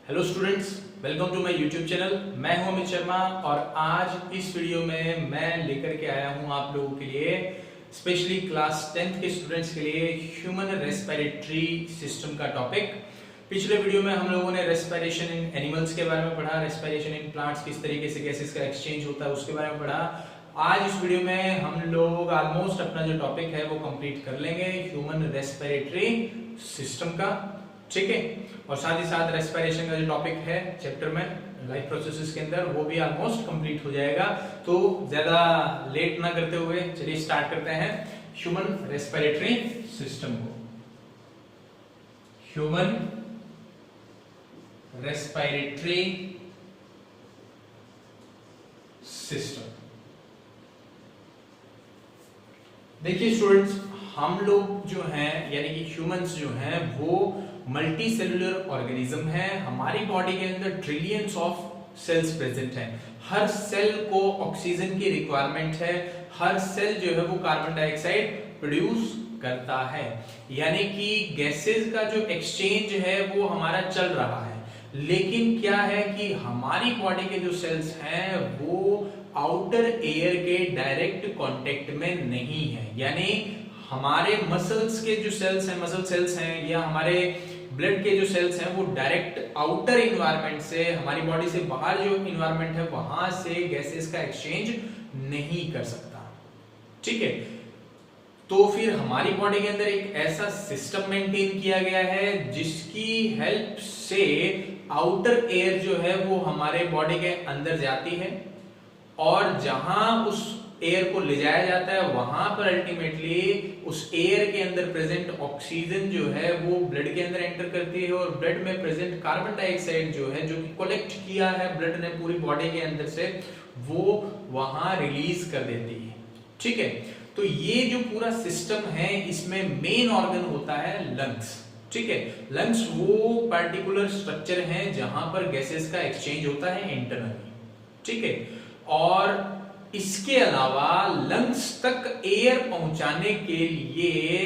Hello students, welcome to my YouTube channel. मैं हूं अमित शर्मा और आज इस वीडियो में मैं लेकर के आया हूं आप लोगों के लिए स्पेशली क्लास 10th के स्टूडेंट्स के लिए ह्यूमन रेस्पिरेटरी सिस्टम का टॉपिक। पिछले वीडियो में हम लोगों ने रेस्पिरेशन इन एनिमल्स के बारे में पढ़ा, रेस्पिरेशन इन प्लांट्स किस तरीके से गैसेस का एक्सचेंज होता है उसके बारे में पढ़ा। आज इस वीडियो में हम लोग ऑलमोस्ट अपना जो टॉपिक है वो कंप्लीट कर लेंगे ह्यूमन रेस्पिरेटरी सिस्टम का, ठीक है। और साथ ही साथ रेस्पिरेशन का जो टॉपिक है चैप्टर में लाइफ प्रोसेसेस के अंदर वो भी ऑलमोस्ट कंप्लीट हो जाएगा। तो ज्यादा लेट ना करते हुए चलिए स्टार्ट करते हैं ह्यूमन रेस्पिरेटरी सिस्टम को। ह्यूमन रेस्पिरेटरी सिस्टम, देखिए स्टूडेंट्स, हम लोग जो हैं यानी कि ह्यूमंस जो हैं वो मल्टी सेलुलर ऑर्गेनिज्म है। हमारी बॉडी के अंदर ट्रिलियंस ऑफ सेल्स प्रेजेंट हैं। हर सेल को ऑक्सीजन की रिक्वायरमेंट है, हर सेल जो है वो कार्बन डाइऑक्साइड प्रोड्यूस करता है, यानी कि गैसेस का जो एक्सचेंज है वो हमारा चल रहा है। लेकिन क्या है कि हमारी बॉडी के जो सेल्स हैं वो आउटर एयर के डायरेक्ट कांटेक्ट में नहीं है, यानी हमारे मसल्स के जो सेल्स हैं, मसल सेल्स हैं, या हमारे ब्लड के जो सेल्स हैं वो डायरेक्ट आउटर इन्वायरमेंट से, हमारी बॉडी से बाहर जो इन्वायरमेंट है वहां से गैसेस का एक्सचेंज नहीं कर सकता, ठीक है। तो फिर हमारी बॉडी के अंदर एक ऐसा सिस्टम मेंटेन किया गया है जिसकी हेल्प से आउटर एयर जो है वो हमारे बॉडी के अंदर जाती है और जहां उस एयर को ले जाया जाता है वहां पर अल्टीमेटली उस एयर के अंदर प्रेजेंट ऑक्सीजन जो है वो ब्लड के अंदर एंटर करती है और ब्लड में प्रेजेंट कार्बन डाइऑक्साइड जो है, जो कि कलेक्ट किया है ब्लड ने पूरी बॉडी के अंदर से, वो वहां रिलीज कर देती है, ठीक है। तो ये जो पूरा सिस्टम है इसमें मेन ऑर्गन होता है लंग्स, ठीक है। लंग्स वो पर्टिकुलर स्ट्रक्चर है जहां पर गैसेस का एक्सचेंज होता है इंटरनली, ठीक है। और इसके अलावा लंग्स तक एयर पहुंचाने के लिए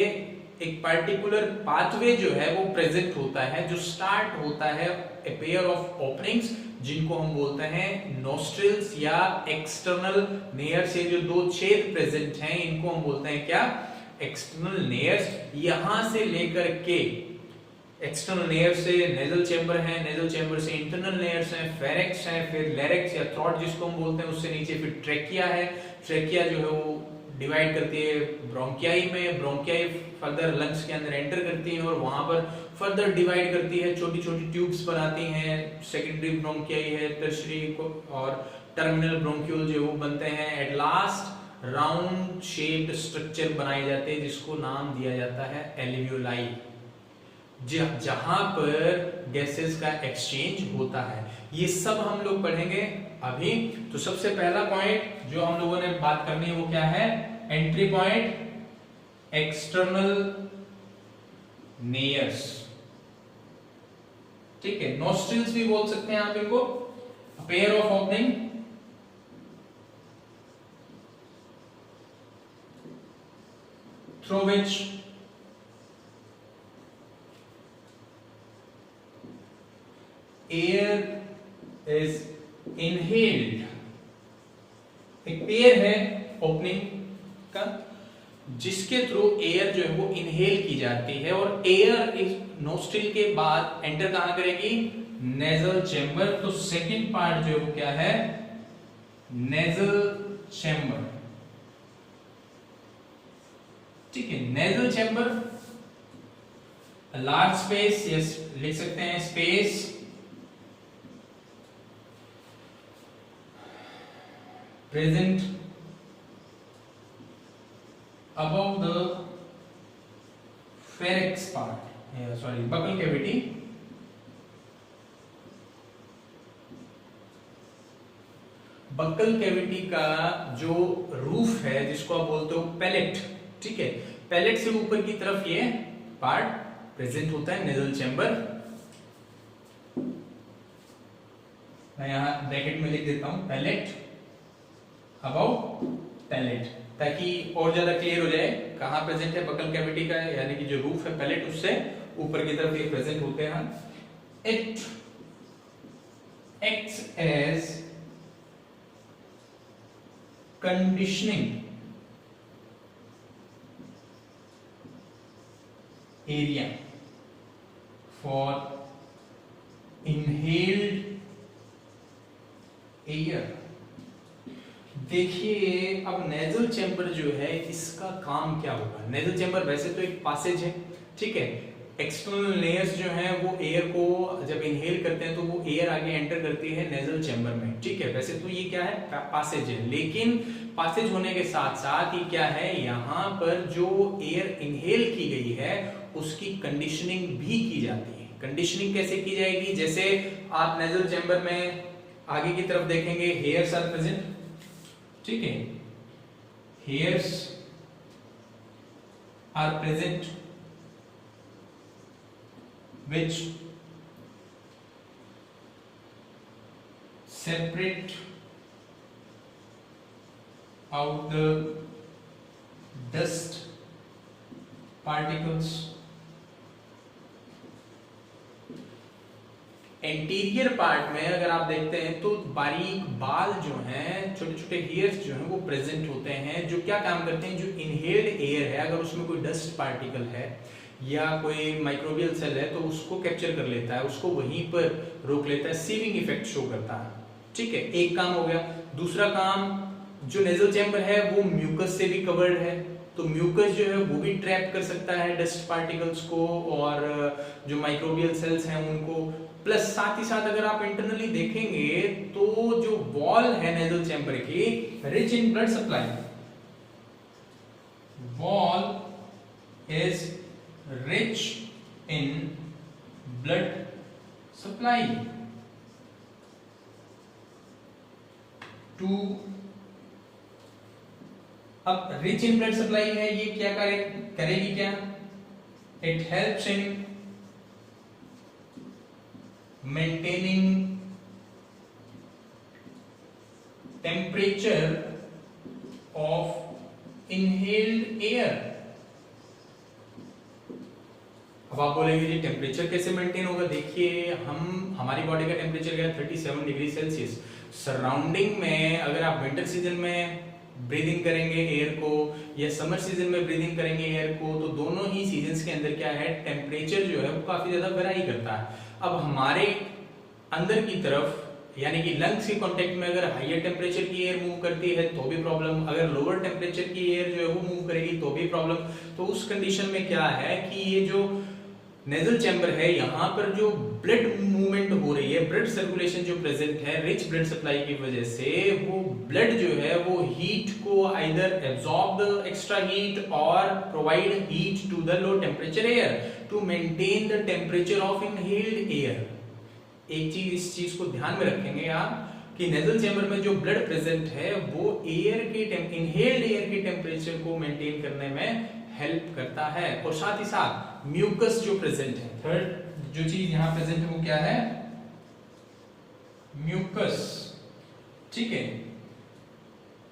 एक पर्टिकुलर पाथवे जो है वो प्रेजेंट होता है, जो स्टार्ट होता है ए पेयर ऑफ ओपनिंग्स जिनको हम बोलते हैं नोस्ट्रिल्स या एक्सटर्नल नेयर से जो दो छेद प्रेजेंट हैं इनको हम बोलते हैं क्या, एक्सटर्नल नेयर्स। यहां से लेकर के एक्सटर्नल नेयर से नेजल चेंबर है, नेजल चेंबर से इंटरनल नेयर्स हैं, फेरेक्स है, फिर लेरेक्स या थ्रोट जिसको हम बोलते हैं, उससे नीचे फिर ट्रेकिया है। ट्रेकिया जो है वो डिवाइड करती है ब्रोंकियाई में, ब्रोंकियाई फर्दर लंग्स के अंदर एंटर करती है और वहां पर फर्दर डिवाइड करती है, छोटी छोटी ट्यूब्स बनाती हैं। सेकेंडरी ब्रोंकियाई है, टर्शियरी और टर्मिनल ब्रोंक्यूल जो वो बनते हैं। At last round shaped structure बनाए जाते हैं जिसको नाम दिया जाता है एल्वियोलाई, जहां पर गैसेस का एक्सचेंज होता है। ये सब हम लोग पढ़ेंगे अभी। तो सबसे पहला पॉइंट जो हम लोगों ने बात करनी है वो क्या है, एंट्री पॉइंट एक्सटर्नल नेयर्स, ठीक है। नोस्ट्रिल्स भी बोल सकते हैं आप इनको, pair of opening through which air is inhaled. एक पेयर है ओपनिंग का जिसके थ्रू एयर जो है वो इनहेल की जाती है और एयर इस नोस्ट्रिल के बाद एंटर कहां करेगी, नेजल चेंबर। तो सेकंड पार्ट जो है वो क्या है, नेजल चेंबर, ठीक है। Nasal chamber large space, yes लिख सकते हैं space present above the pharynx part, buccal cavity, buccal cavity का जो रूफ है जिसको आप बोलते हो पैलेट, ठीक है। पैलेट से ऊपर की तरफ ये पार्ट प्रेजेंट होता है नेजल चेंबर। मैं यहां ब्रैकेट में लिख देता हूं पैलेट अबाउट पैलेट, ताकि और ज्यादा क्लियर हो जाए कहां प्रेजेंट है बकल कैविटी का, यानी कि जो रूफ है पैलेट उससे ऊपर की तरफ ये प्रेजेंट होते हैं। It acts as conditioning area for inhaled air। देखिए अब नेजल चैम्बर जो है इसका काम क्या होगा। नेजल चैम्बर वैसे तो एक पासेज है, ठीक है। एक्सटर्नल लेयर्स जो हैं वो एयर को जब इनहेल करते हैं तो वो एयर आगे एंटर करती है नेजल चैम्बर में, ठीक है। वैसे तो ये क्या है, पासेज है, लेकिन पासेज होने के साथ साथ ये क्या है, यहाँ पर जो एयर इनहेल की गई है उसकी कंडीशनिंग भी की जाती है। कंडीशनिंग कैसे की जाएगी, जैसे आप नेजल चैम्बर में आगे की तरफ देखेंगे, हेयर्स आर प्रेजेंट, ठीक है, hairs are present which separate out the dust particles। Anterior part में अगर आप देखते हैं तो बारीक बाल जो हैं, छोटे छोटे हेयर्स जो हैं वो प्रेजेंट होते हैं, जो क्या काम करते हैं, जो इनहेल्ड एयर है अगर उसमें कोई डस्ट पार्टिकल है या कोई माइक्रोबियल सेल है तो उसको कैप्चर कर लेता है, उसको वहीं पर रोक लेता है, सीविंग इफेक्ट शो करता है, ठीक है। एक काम हो गया। दूसरा काम, जो नेजल चैम्बर है वो म्यूकस से भी कवर्ड है, तो म्यूकस जो है वो भी ट्रैप कर सकता है डस्ट पार्टिकल्स को और जो माइक्रोबियल सेल्स हैं उनको। प्लस साथ ही साथ अगर आप इंटरनली देखेंगे तो जो वॉल है नेजल चैम्बर की, rich in blood supply, wall is rich in blood supply to। अब रिच इन ब्लड सप्लाई है, ये क्या करेगी क्या, it helps in maintaining temperature of inhaled air. अब आप बोलेंगे जी टेम्परेचर कैसे मेंटेन होगा। देखिए हमारी बॉडी का टेम्परेचर क्या है, 37 डिग्री सेल्सियस। सराउंडिंग में अगर आप विंटर सीजन में ब्रीदिंग करेंगे एयर को या समर सीजन में ब्रीदिंग करेंगे एयर को, तो दोनों ही सीजन्स के अंदर क्या है, टेम्परेचर जो है वो काफी ज्यादा वेरी करता है। अब हमारे अंदर की तरफ यानी कि लंग्स के कांटेक्ट में अगर हाईयर टेम्परेचर की एयर मूव करती है तो भी प्रॉब्लम, अगर लोअर टेम्परेचर की एयर जो है वो मूव करेगी तो भी प्रॉब्लम। तो उस कंडीशन में क्या है कि ये जो नेजल चैम्बर है यहाँ पर जो ब्लड मूवमेंट हो रही है, ब्लड सर्कुलेशन जो प्रेजेंट है रिच ब्लड सप्लाई की वजह से, वो ब्लड जो है वो हीट को either absorb the extra heat और provide heat to the low temperature air to maintain the temperature of inhaled air. एक चीज, इस चीज को ध्यान में रखेंगे आप कि नेजल चैम्बर में जो ब्लड प्रेजेंट है वो एयर के इनहेल्ड एयर के टेम्परेचर को मेंटेन करने में हेल्प करता है। और साथ ही साथ म्यूकस जो प्रेजेंट है, थर्ड जो चीज यहां प्रेजेंट है वो क्या है, म्यूकस, ठीक है,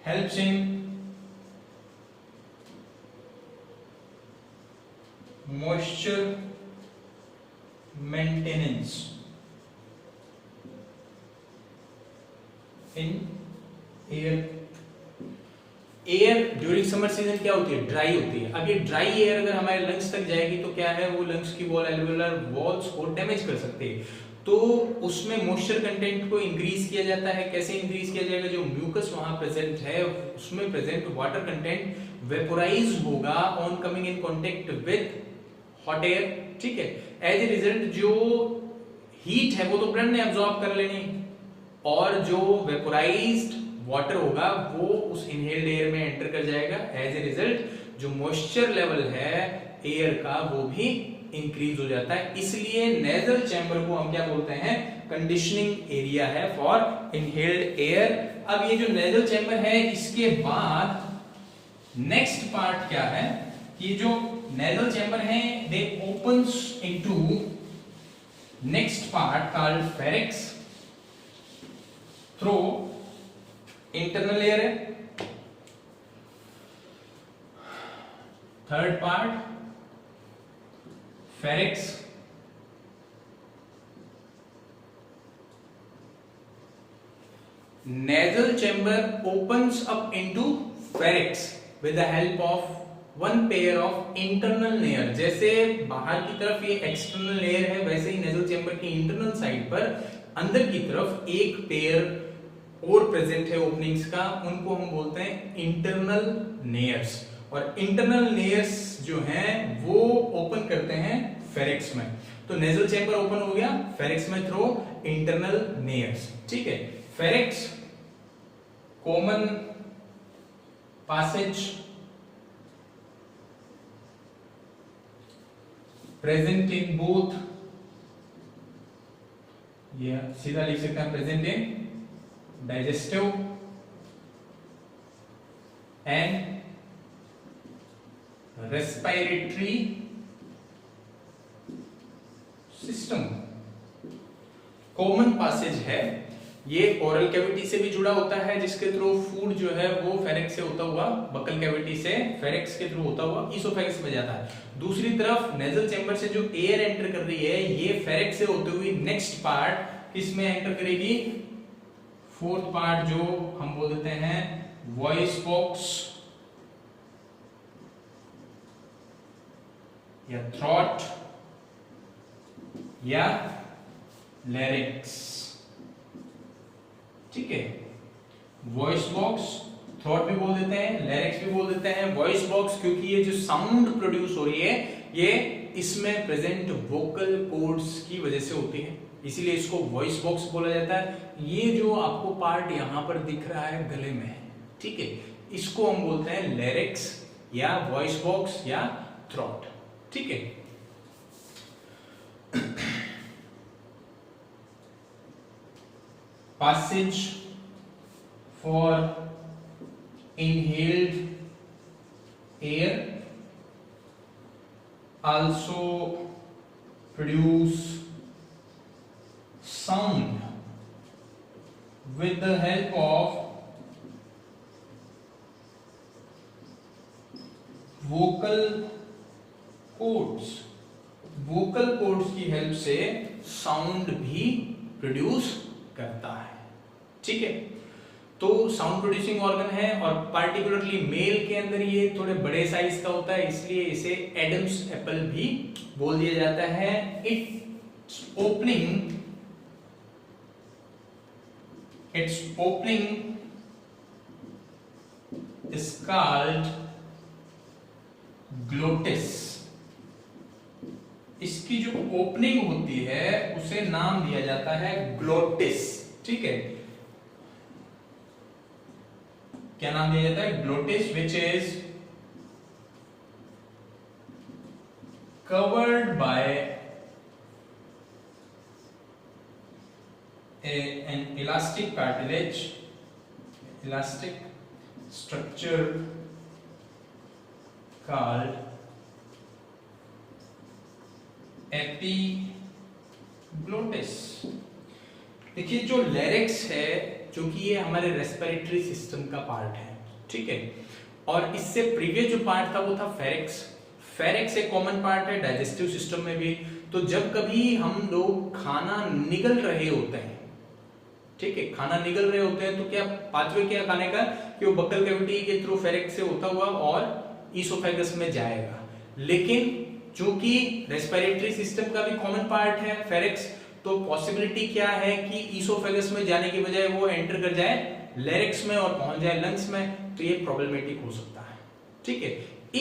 helps in moisture maintenance in air. Air during summer season क्या होती है, ड्राई होती है। अब ये ड्राई एयर अगर हमारे लंग्स तक जाएगी तो क्या है, वो लंग्स की वॉल एल्वेओलर वॉल्स को डैमेज कर सकते हैं। तो उसमें मॉइस्चर कंटेंट को इंक्रीज किया जाता है। कैसे इंक्रीज किया जाएगा, जो म्यूकस वहां प्रेजेंट है उसमें प्रेजेंट वाटर कंटेंट वेपोराइज होगा on coming in contact with hot air, ठीक है। एज ए रिजल्ट जो हीट है वो तो ब्लड ने एब्जॉर्ब कर लेनी और जो वेपोराइज्ड वाटर होगा वो उस इनहेल्ड एयर में एंटर कर जाएगा। एज ए रिजल्ट जो मॉइस्चर लेवल है एयर का वो भी इंक्रीज हो जाता है। इसलिए नेजल चैम्बर को हम क्या बोलते हैं, कंडीशनिंग एरिया है फॉर इनहेल्ड एयर। अब ये जो नेजल चैम्बर है इसके बाद नेक्स्ट पार्ट क्या है, ये जो नेजल चैम्बर है they opens into next part called pharynx through internal air है। Third part pharynx nasal chamber opens up into pharynx with the help of one pair of internal layer। जैसे बाहर की तरफ ये एक्सटर्नल लेयर है, वैसे ही nasal chamber की internal side पर अंदर की तरफ एक पेयर और प्रेजेंट है ओपनिंग्स का, उनको हम बोलते हैं इंटरनल लेयर्स। और इंटरनल लेयर्स जो हैं वो ओपन करते हैं फेरिक्स में। तो नेजल चैम्बर ओपन हो गया फेरिक्स में थ्रू इंटरनल लेयर्स। ठीक है, फेरिक्स common passage present in both, ये सीधा लिख सकते हैं present in digestive and respiratory system। Common passage है, ये ओरल कैविटी से भी जुड़ा होता है, जिसके थ्रू फूड जो है वो फेरिक्स से होता हुआ, बकल कैविटी से फेरिक्स के थ्रू होता हुआ ईसोफेगस में जाता है। दूसरी तरफ नेजल चैम्बर से जो एयर एंटर कर रही है ये फेरिक्स से होते हुए नेक्स्ट पार्ट किसमें एंटर करेगी, फोर्थ पार्ट जो हम बोल देते हैं वॉइस बॉक्स या थ्रॉट या लैरिंक्स। ठीक है, वॉइस बॉक्स, थ्रॉट भी बोल देते हैं, लैरिंक्स भी बोल देते हैं। वॉइस बॉक्स क्योंकि ये जो साउंड प्रोड्यूस हो रही है ये इसमें प्रेजेंट वोकल कॉर्ड्स की वजह से होती है, इसीलिए इसको वॉइस बॉक्स बोला जाता है। ये जो आपको पार्ट यहां पर दिख रहा है गले में, ठीक है, इसको हम बोलते हैं लैरिंक्स या वॉइस बॉक्स या थ्रॉट। ठीक है, passage for inhaled air also produce sound with the help of vocal cords। vocal cords की हेल्प से साउंड भी प्रोड्यूस करता है। ठीक है, तो साउंड प्रोड्यूसिंग ऑर्गन है और पार्टिकुलरली मेल के अंदर ये थोड़े बड़े साइज का होता है, इसलिए इसे एडम्स एप्पल भी बोल दिया जाता है। It's opening is called glottis. इसकी जो ओपनिंग होती है उसे नाम दिया जाता है ग्लोटिस। ठीक है, क्या नाम दिया जाता है, glottis, which is covered by an elastic cartilage, elastic structure called epiglottis. देखिए जो लैरिंक्स है, जो कि ये हमारे रेस्पिरेटरी सिस्टम का पार्ट है, ठीक है, और इससे प्रीवियस जो पार्ट था वो था फेरिक्स। फेरिक्स एक कॉमन पार्ट है डाइजेस्टिव सिस्टम में भी। तो जब कभी हम लोग खाना निगल रहे होते हैं, ठीक है, खाना निगल रहे होते हैं, तो क्या पाथवे क्या खाने का कि वो बक्कल कैविटी के थ्रू फेरिक्स से होता हुआ और ईसोफेगस में जाएगा। लेकिन चूंकि रेस्पिरेटरी सिस्टम का भी कॉमन पार्ट है फेरिक्स, तो पॉसिबिलिटी क्या है कि ईसोफेगस में जाने की बजाय वो एंटर कर जाए लैरिंक्स में और पहुंच जाए लंग्स में, तो ये प्रॉब्लमेटिक हो सकता है। ठीक है,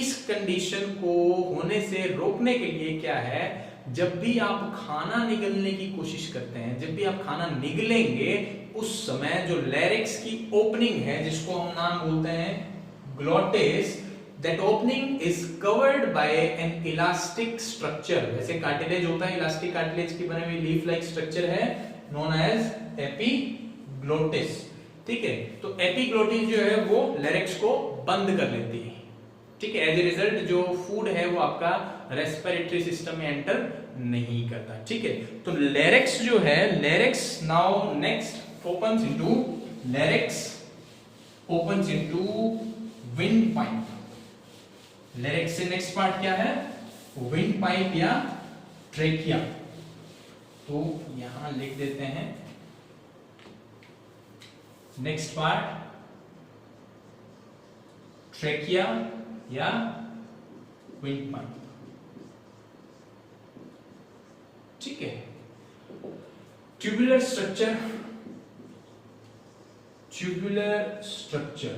इस कंडीशन को होने से रोकने के लिए क्या है, जब भी आप खाना निगलने की कोशिश करते हैं, जब भी आप खाना निगलेंगे, उस समय जो लैरिंक्स की ओपनिंग है, जिसको हम नाम बोलते हैं glottis, that opening is covered by an elastic structure। जैसे कार्टिलेज होता है, इलास्टिक कार्टिलेज की बनी हुई लीफ लाइक स्ट्रक्चर है, known as epiglottis। ठीक है, तो एपिग्लोटिस जो है वो लैरिंक्स को बंद कर लेती है। ठीक है, एज ए रिजल्ट जो फूड है वो आपका रेस्पिरेटरी सिस्टम में एंटर नहीं करता। ठीक है, तो लैरिंक्स जो है, larynx now next opens into, larynx opens into wind pipe. Larynx से नेक्स्ट पार्ट क्या है, विंड पाइप या ट्रेकिया। तो यहां लिख देते हैं नेक्स्ट पार्ट ट्रेकिया या विंड पाइप। ठीक है, tubular structure, tubular structure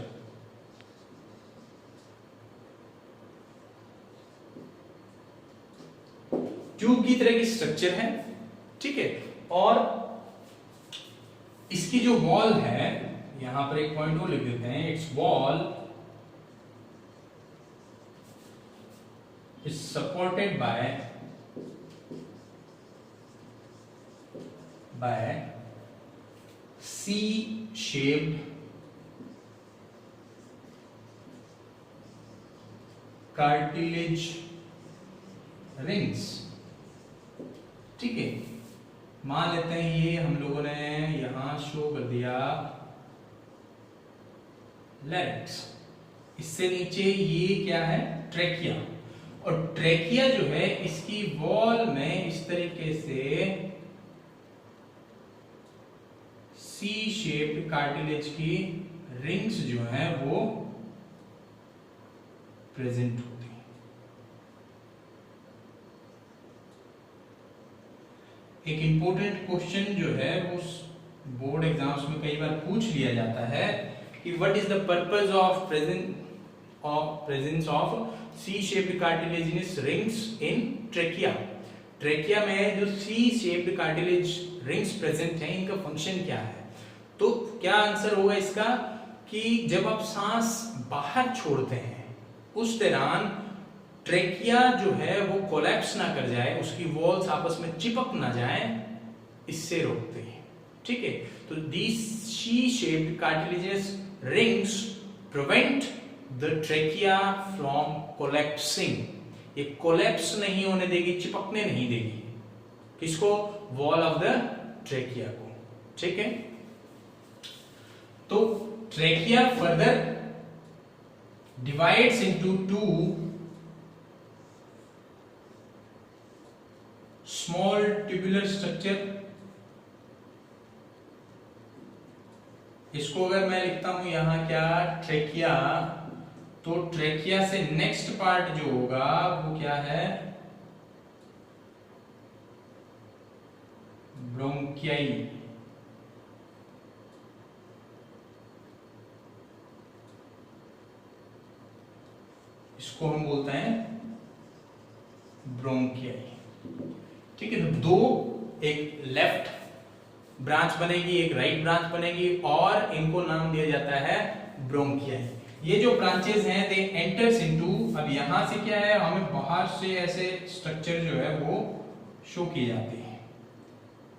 tube की तरह की स्ट्रक्चर है। ठीक है, और इसकी जो वॉल है, यहां पर एक पॉइंट वो लिख देते हैं, it's wall is supported by C-shaped cartilage rings। ठीक है, मान लेते हैं ये हम लोगों ने यहां शो कर दिया लैरिंक्स, इससे नीचे ये क्या है, ट्रेकिया। और ट्रेकिया जो है इसकी वॉल में इस तरीके से सी शेप्ड कार्टिलेज की रिंग्स जो हैं वो प्रेजेंट होती हैं। एक इंपॉर्टेंट क्वेश्चन जो है वो बोर्ड एग्जाम्स में कई बार पूछ लिया जाता है कि what is the purpose of presence of C shaped cartilaginous rings in trachea. Trachea में जो C shaped cartilage rings present हैं, इनका फंक्शन क्या है? तो क्या आंसर होगा इसका कि जब आप सांस बाहर छोड़ते हैं उस दौरान ट्रेकिया जो है वो कोलैप्स ना कर जाए, उसकी वॉल्स आपस में चिपक ना जाए, इससे रोकते हैं। ठीक है, तो these C-shaped cartilaginous rings prevent the trachea from collapsing। ये कोलैप्स नहीं होने देगी, चिपकने नहीं देगी, किसको? वॉल ऑफ द ट्रेकिया को। ठीक है, तो trachea further divides into two small tubular structure. इसको अगर मैं लिखता हूं यहां क्या, ट्रेकिया, तो ट्रेकिया से नेक्स्ट पार्ट जो होगा वो क्या है, ब्रोंकियाई। इसको हम बोलते हैं ब्रोंकियाई। ठीक है, तो दो, एक लेफ्ट ब्रांच बनेगी, एक राइट ब्रांच बनेगी, और इनको नाम दिया जाता है ब्रोंकियाई। ये जो ब्रांचेस हैं दे एंटर्स इनटू, अब यहां से क्या है, हमें बाहर से ऐसे स्ट्रक्चर जो है वो शो किए जाते हैं,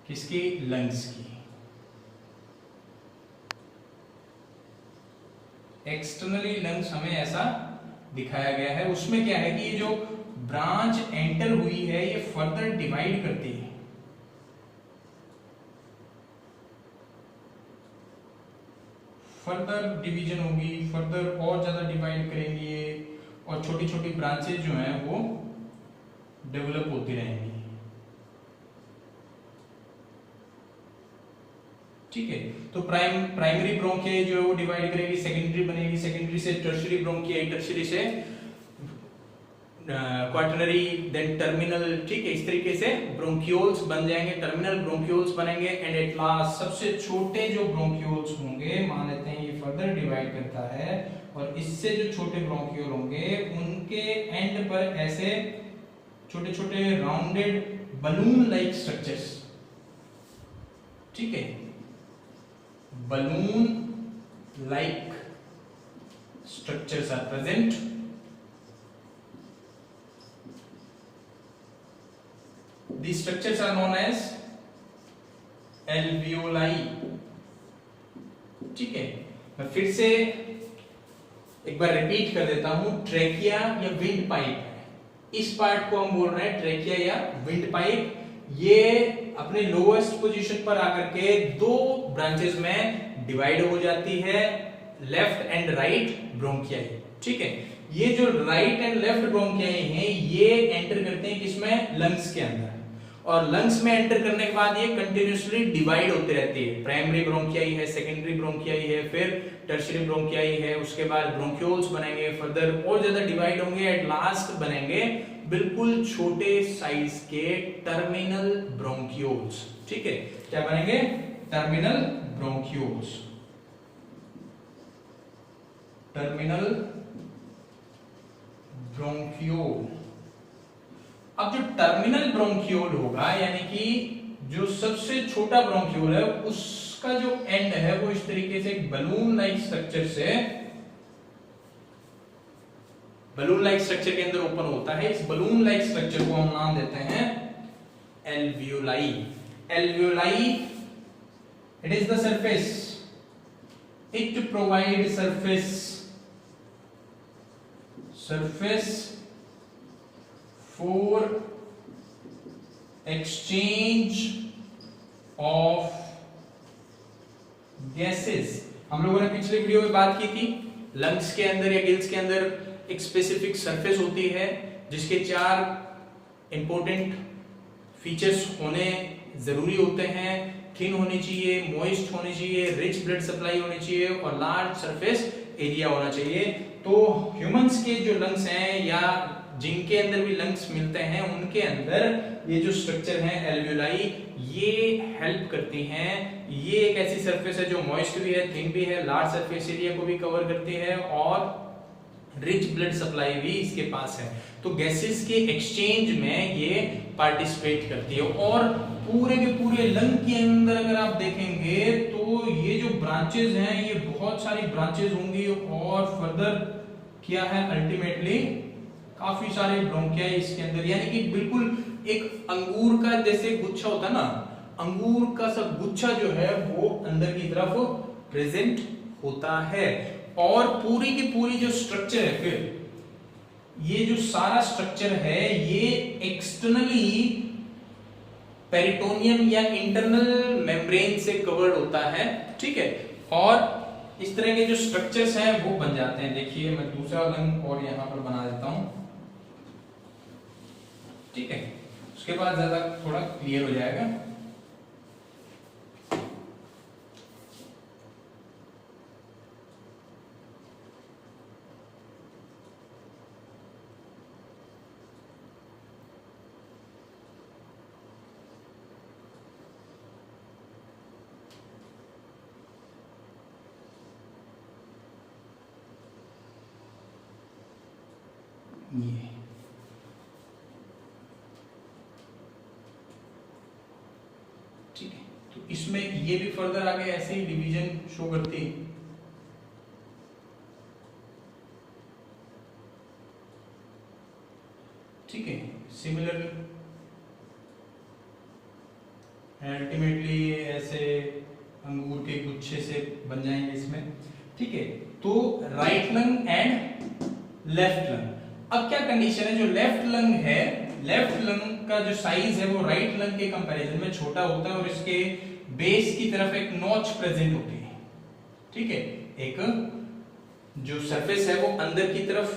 किसकी? लंग्स की। एक्सटर्नली लंग्स हमें ऐसा दिखाया गया है। उसमें क्या है कि ये जो ब्रांच एंटर हुई है ये फर्दर डिवाइड करती है, फर्दर डिवीजन होगी, फर्दर और ज्यादा डिवाइड करेंगे, और छोटी छोटी ब्रांचेस जो हैं वो डेवलप होती रहेंगी। ठीक है, तो प्राइमरी ब्रोंकियाई जो है वो डिवाइड करेगी, सेकेंडरी बनेगी, सेकेंडरी से टर्शियरी ब्रोंकियाई, टर्शियरी से क्वाटरनरी, देन टर्मिनल। ठीक है, इस तरीके से ब्रोंकियोल्स बन जाएंगे, टर्मिनल ब्रोंकियोल्स बनेंगे, एंड एट लास्ट सबसे छोटे जो ब्रोंकियोल्स होंगे, मान लेते हैं ये फर्दर डिवाइड करता है, और इससे जो छोटे ब्रोंकियोल होंगे उनके एंड पर ऐसे छोटे छोटे राउंडेड बलून लाइक स्ट्रक्चर्स। ठीक है, balloon like structures are present। These structures are known as alveoli। ठीक है, मैं फिर से एक बार रिपीट कर देता हूं, ट्रेकिया या विंड पाइप है, इस पार्ट को हम बोल रहे हैं ट्रेकिया या विंड पाइप। ये अपने लोएस्ट पोजीशन पर आकर के दो ब्रांचेस में डिवाइड हो जाती है, लेफ्ट एंड राइट ब्रोंकियाई। ठीक है, ये जो राइट एंड लेफ्ट ब्रोंकियाई हैं ये एंटर करते हैं किसमें? लंग्स के अंदर, और लंग्स में एंटर करने के बाद ये कंटिन्यूसली डिवाइड होते रहती है। प्राइमरी ब्रोंकियाई है, सेकेंडरी ब्रोंकियाई है, फिर टर्शियरी ब्रोंकियाई है, उसके बाद ब्रोंक्यूल्स बनेंगे, फर्दर और ज्यादा डिवाइड होंगे, एट लास्ट बनेंगे बिल्कुल छोटे साइज के टर्मिनल ब्रोंक्यूल्स। ठीक है, क्या बनेंगे? Terminal bronchioles. Terminal bronchiole. अब जो टर्मिनल ब्रोंक्यूल होगा, यानी कि जो सबसे छोटा ब्रोंक्यूल है, उसका जो एंड है वो इस तरीके से बलून लाइक स्ट्रक्चर के अंदर ओपन होता है। इस बलून लाइक स्ट्रक्चर को हम नाम देते हैं alveoli. Alveoli, it is the surface, it provide surface for exchange of gases। हम लोगों ने पिछले वीडियो में बात की थी, लंग्स के अंदर या गिल्स के अंदर एक स्पेसिफिक सरफेस होती है जिसके 4 इंपॉर्टेंट फीचर्स होने जरूरी होते हैं। थिन होनी चाहिए, मॉइस्ट होनी चाहिए, रिच ब्लड सप्लाई होनी चाहिए और लार्ज सरफेस एरिया होना चाहिए। तो ह्यूमंस के जो लंग्स हैं या जिनके अंदर भी लंग्स मिलते हैं, उनके अंदर ये जो स्ट्रक्चर है एल्वियोलाई, ये हेल्प करती हैं। ये एक ऐसी सरफेस है जो मॉइस्ट भी है, थिन भी है, लार्ज सरफेस एरिया को भी कवर करती है और रिच ब्लड सप्लाई भी इसके पास है। तो गैसेस के एक्सचेंज में ये पार्टिसिपेट करती है। और पूरे के पूरे लंग के अंदर अगर आप देखेंगे तो ये जो ब्रांचेस हैं, ये बहुत सारी ब्रांचेस होंगी और फर्दर क्या है, अल्टीमेटली काफी सारे ब्रोंकियाई इसके अंदर, यानी कि बिल्कुल एक अंगूर का जैसे गुच्छा होता है ना, अंगूर का सब गुच्छा जो है वो अंदर की तरफ प्रेजेंट होता है। और पूरी की पूरी जो स्ट्रक्चर है, फिर ये जो सारा स्ट्रक्चर है ये एक्सटर्नली पेरिटोनियम या इंटरनल मेम्ब्रेन से कवर्ड होता है। ठीक है, और इस तरह के जो स्ट्रक्चर्स हैं वो बन जाते हैं। देखिए मैं दूसरा लंग और यहां पर बना देता हूं। ठीक है, उसके बाद ज्यादा थोड़ा क्लियर हो जाएगा। ये ठीक है, तो इसमें ये भी फर्दर आगे ऐसे ही डिवीजन शो करती है। ठीक है, सिमिलर अल्टीमेटली ऐसे अंगूर के गुच्छे से बन जाएंगे इसमें। ठीक है, तो right lung and left lung. अब क्या कंडीशन है, जो लेफ्ट लंग है, लेफ्ट लंग का जो साइज है वो राइट लंग के कंपैरिजन में छोटा होता है और इसके बेस की तरफ एक नॉच प्रेजेंट होती है। ठीक है, एक जो सरफेस है वो अंदर की तरफ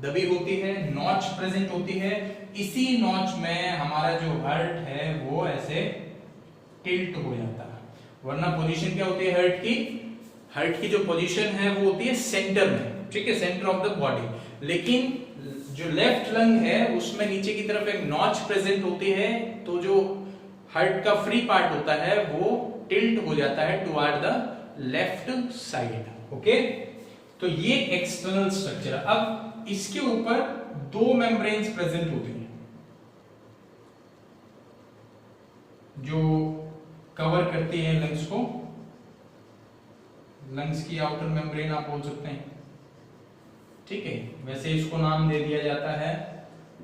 दबी होती है, नॉच प्रेजेंट होती है। इसी नॉच में हमारा जो हार्ट है वो ऐसे टिल्ट हो जाता है, वरना पोजीशन क्या होती है हार्ट की? हार्ट की जो पोजीशन है वो होती है सेंटर में। ठीक है, सेंटर ऑफ द बॉडी। लेकिन जो लेफ्ट लंग है उसमें नीचे की तरफ एक नॉच प्रेजेंट होती है, तो जो हार्ट का फ्री पार्ट होता है वो टिल्ट हो जाता है toward the left side. Okay, तो ये एक्सटर्नल स्ट्रक्चर। अब इसके ऊपर 2 मेम्ब्रेन्स प्रेजेंट होती हैं जो कवर करती है लंग्स को। लंग्स की आउटर मेम्ब्रेन आप बोल सकते हैं। ठीक है, वैसे इसको नाम दे दिया जाता है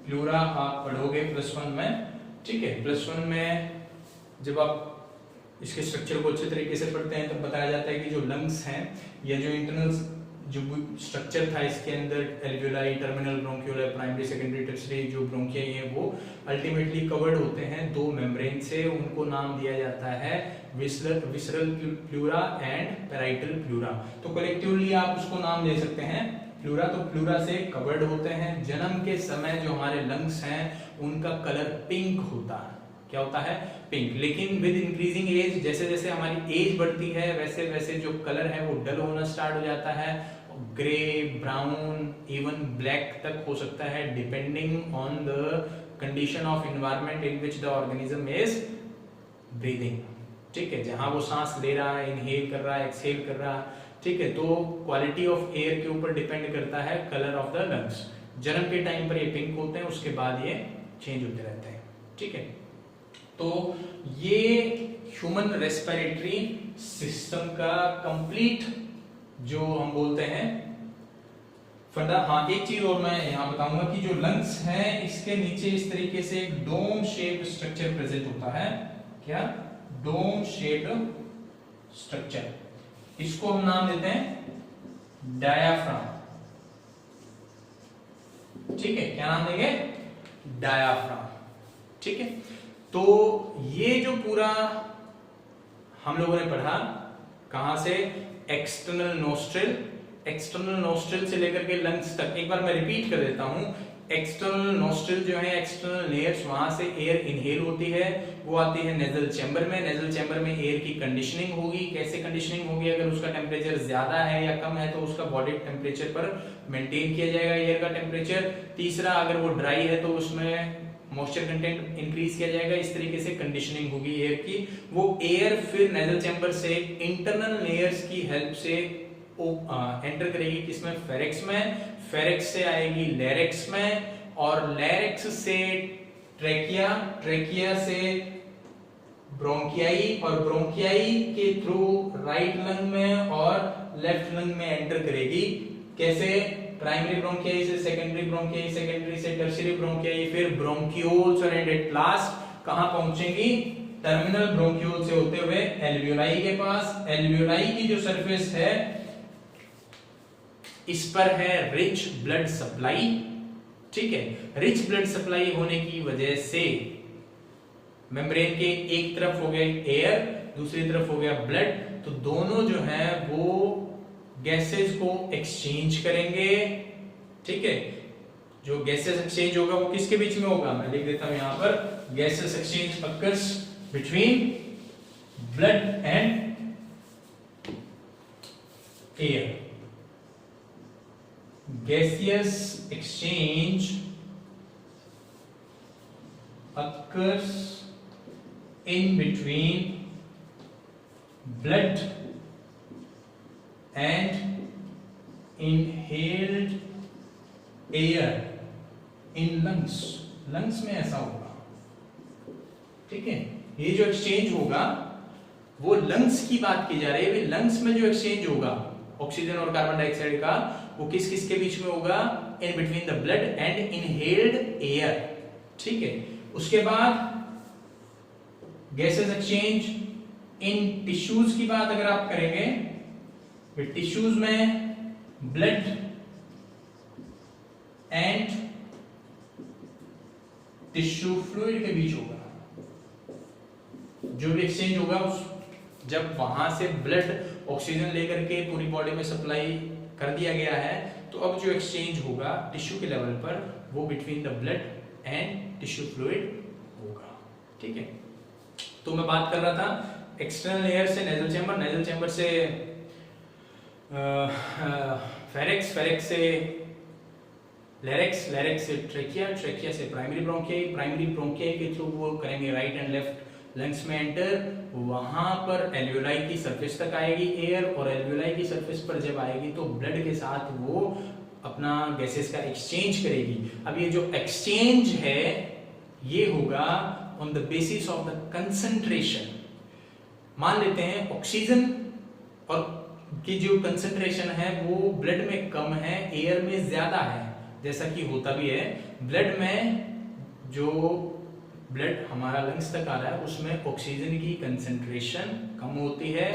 प्लूरा। आप पढ़ोगे +1 में। ठीक है, +1 में जब आप इसके स्ट्रक्चर को अच्छे तरीके से पढ़ते हैं तब बताया जाता है कि जो लंग्स हैं या जो इंटरनल जो स्ट्रक्चर था इसके अंदर, alveoli, terminal bronchiole, primary, secondary, tertiary जो ब्रोंकियाई है वो अल्टीमेटली कवर्ड होते हैं 2 मेम्ब्रेन से। उनको नाम दिया जाता है visceral pleura and parietal pleura. तो कलेक्टिवली आप उसको नाम दे सकते हैं प्लूरा। तो प्लूरा से कवर्ड होते हैं। जन्म के समय जो हमारे लंग्स हैं उनका कलर पिंक होता है। क्या होता है, पिंक। लेकिन विद इंक्रीजिंग एज, जैसे जैसे हमारी एज बढ़ती है वैसे वैसे जो कलर है वो डल होना स्टार्ट हो जाता है, ग्रे, ब्राउन, इवन ब्लैक तक हो सकता है, depending on the condition of environment in which the organism is breathing. ठीक है, जहां वो सांस ले रहा है, इनहेल कर रहा है, एक्सहेल कर रहा है। ठीक है, तो क्वालिटी ऑफ एयर के ऊपर डिपेंड करता है कलर ऑफ द लंग्स। जन्म के टाइम पर ये पिंक होते हैं, उसके बाद ये चेंज होते रहते हैं। ठीक है, तो ये ह्यूमन रेस्पिरेटरी सिस्टम का कंप्लीट जो हम बोलते हैं फंडा। हाँ, एक चीज और मैं यहां बताऊंगा कि जो लंग्स हैं इसके नीचे इस तरीके से एक डोम शेप्ड स्ट्रक्चर प्रेजेंट होता है। क्या? Dome shaped structure. इसको हम नाम देते हैं डायाफ्राम। ठीक है, क्या नाम देंगे? डायाफ्राम। ठीक है, तो ये जो पूरा हम लोगों ने पढ़ा कहां से, एक्सटर्नल नोस्ट्रिल, एक्सटर्नल नोस्ट्रिल से लेकर के लंग्स तक। एक बार मैं रिपीट कर देता हूं, एक्सटर्नल नोस्ट्रिल जो है, एक्सटर्नल लेयर्स, वहां से एयर इनहेल होती है, वो आती है नेजल चैम्बर में। नेजल चैम्बर में एयर की कंडीशनिंग होगी। कैसे कंडीशनिंग होगी? अगर उसका टेम्परेचर ज्यादा है या कम है तो उसका बॉडी टेम्परेचर पर मेंटेन किया जाएगा एयर का टेम्परेचर। तीसरा, अगर वो ड्राई है तो उसमें मॉइस्चर कंटेंट इंक्रीज किया जाएगा। इस तरीके से कंडीशनिंग होगी एयर की। वो एयर फिर नेजल चैम्बर से इंटरनल लेयर्स की हेल्प से एंटर करेगी किसमें? फेरिक्स में। फेरिक्स से आएगी लैरिक्स में, और लैरिक्स से ट्रेकिया, ट्रेकिया से ब्रोंकियाई, और ब्रोंकियाई के थ्रू राइट लंग में और लेफ्ट लंग में एंटर करेगी। कैसे? प्राइमरी ब्रोंकियाई से सेकेंडरी ब्रोंकियाई, सेकेंडरी से टर्शियरी ब्रोंकियाई, फिर ब्रोंक्यूल्स, और एट लास्ट कहां पहुंचेंगी? टर्मिनल ब्रोंक्यूल से होते हुए एल्वियोलाई के पास। एल्वियोलाई की जो सरफेस है इस पर है रिच ब्लड सप्लाई। ठीक है, रिच ब्लड सप्लाई होने की वजह से मेम्ब्रेन के एक तरफ हो गए एयर, दूसरी तरफ हो गया ब्लड, तो दोनों जो है वो गैसेस को एक्सचेंज करेंगे। ठीक है, जो गैसेस एक्सचेंज होगा वो किसके बीच में होगा? मैं लिख देता हूं यहां पर, gases exchange occurs between blood and air. Gaseous exchange occurs in between blood and inhaled air in lungs. lungs में ऐसा होगा। ठीक है, ये जो एक्सचेंज होगा वो लंग्स की बात की जा रही है। लंग्स में जो एक्सचेंज होगा ऑक्सीजन और कार्बन डाइऑक्साइड का, वो किस किस के बीच में होगा? In between the blood and inhaled air. ठीक है, उसके बाद गैसेस एक्सचेंज इन टिश्यूज की बात अगर आप करेंगे, टिश्यूज में ब्लड एंड टिश्यू फ्लूइड के बीच होगा। जो भी एक्सचेंज होगा उस जब वहां से ब्लड ऑक्सीजन लेकर के पूरी बॉडी में सप्लाई कर दिया गया है, तो अब जो एक्सचेंज होगा टिश्यू के लेवल पर वो between the blood and tissue fluid होगा। ठीक है, तो मैं बात कर रहा था एक्सटर्नल लेयर से नेजल चैम्बर, नेजल चैम्बर से फेरिक्स, फेरिक्स से लैरिक्स, लैरिक्स से ट्रेकिया, ट्रेकिया से प्राइमरी ब्रोंकियाई, प्राइमरी ब्रोंकियाई के थ्रू वो करेंगे राइट एंड लेफ्ट लंग्स में एंटर। वहां पर एल्वियोलाई की सरफेस तक आएगी एयर, और एल्वियोलाई की सरफेस पर जब आएगी तो ब्लड के साथ वो अपना गैसेस का एक्सचेंज करेगी। अब ये जो एक्सचेंज है ये होगा on the basis of the concentration. मान लेते हैं ऑक्सीजन और की जो कंसंट्रेशन है वो ब्लड में कम है, एयर में ज्यादा है, जैसा कि होता भी है। ब्लड में जो ब्लड हमारा लंग्स तक आ रहा है उसमें ऑक्सीजन की कंसंट्रेशन कम होती है,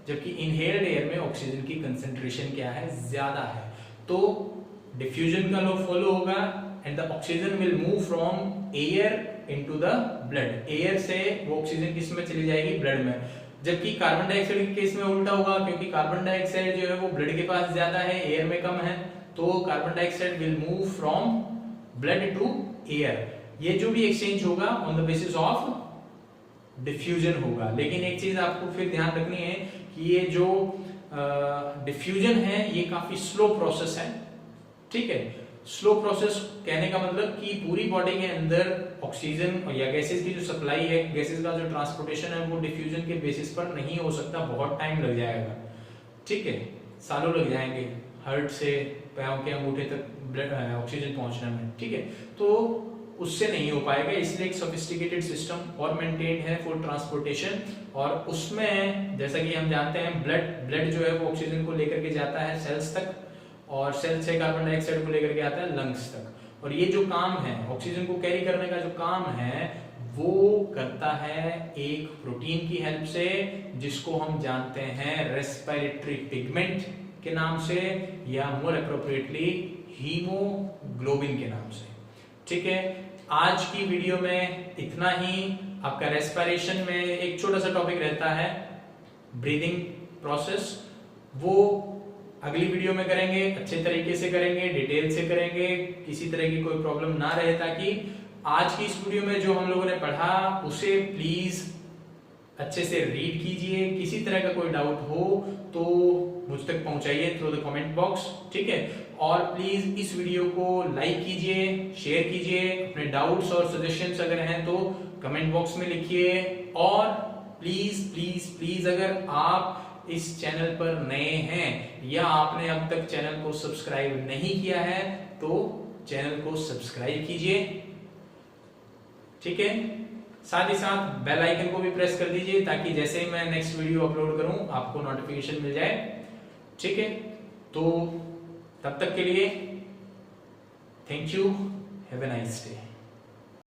जबकि इनहेल्ड एयर में ऑक्सीजन की कंसंट्रेशन क्या है? ज्यादा है। तो डिफ्यूजन का लॉ फॉलो होगा and the oxygen will move from air into the blood. Air से वो ऑक्सीजन किस में चली जाएगी? ब्लड में। जबकि कार्बन डाइऑक्साइड के केस में उल्टा होगा, क्योंकि कार्बन डाइऑक्साइड जो है वो ब्लड के पास ज्यादा है, एयर में कम है, तो carbon dioxide will move from blood to air. ये जो भी एक्सचेंज होगा on the basis of diffusion होगा। लेकिन एक चीज आपको फिर ध्यान रखनी है कि ये जो डिफ्यूजन है ये काफी स्लो प्रोसेस है, ठीक है। स्लो प्रोसेस कहने का मतलब कि पूरी बॉडी के अंदर ऑक्सीजन या गैसेस की जो सप्लाई है, गैसेस का जो ट्रांसपोर्टेशन है वो डिफ्यूजन के बेसिस पर नहीं हो सकता, बहुत टाइम लग जाएगा, ठीक है, सालों लग जाएंगे हार्ट से पैरों के अंगूठे तक ऑक्सीजन पहुंचने में, ठीक है। तो उससे नहीं हो पाएगा, इसलिए एक सोफिस्टिकेटेड सिस्टम और मेंटेन है फॉर ट्रांसपोर्टेशन। और उसमें जैसा कि हम जानते हैं ब्लड जो है वो ऑक्सीजन को लेकर के जाता है सेल्स तक, और सेल्स से कार्बन डाइऑक्साइड को लेकर के आता है लंग्स तक। और ये जो काम है ऑक्सीजन को कैरी करने का, जो काम है वो करता है एक प्रोटीन की हेल्प से, जिसको हम जानते हैं रेस्पिरेटरी पिगमेंट के नाम से, या मोर अप्रोप्रिएटली हीमोग्लोबिन के नाम से, ठीक है। आज की वीडियो में इतना ही। आपका रेस्पिरेशन में एक छोटा सा टॉपिक रहता है ब्रीदिंग प्रोसेस, वो अगली वीडियो में करेंगे, अच्छे तरीके से करेंगे, डिटेल से करेंगे, किसी तरह की कोई प्रॉब्लम ना रहे, ताकि आज की इस वीडियो में जो हम लोगों ने पढ़ा उसे प्लीज अच्छे से रीड कीजिए। किसी तरह का कोई डाउट हो तो मुझ तक पहुंचाइए थ्रू द कमेंट बॉक्स, ठीक है। और प्लीज इस वीडियो को लाइक कीजिए, शेयर कीजिए, अपने डाउट्स और सजेशंस अगर हैं तो कमेंट बॉक्स में लिखिए। और प्लीज प्लीज प्लीज अगर आप इस चैनल पर नए हैं या आपने अब तक चैनल को सब्सक्राइब नहीं किया है तो चैनल को सब्सक्राइब कीजिए, ठीक है। साथ ही साथ बेल आइकन को भी प्रेस कर दीजिए ताकि जैसे ही मैं नेक्स्ट वीडियो अपलोड करूं आपको नोटिफिकेशन मिल जाए, ठीक है। तो तब तक के लिए thank you, have a nice day.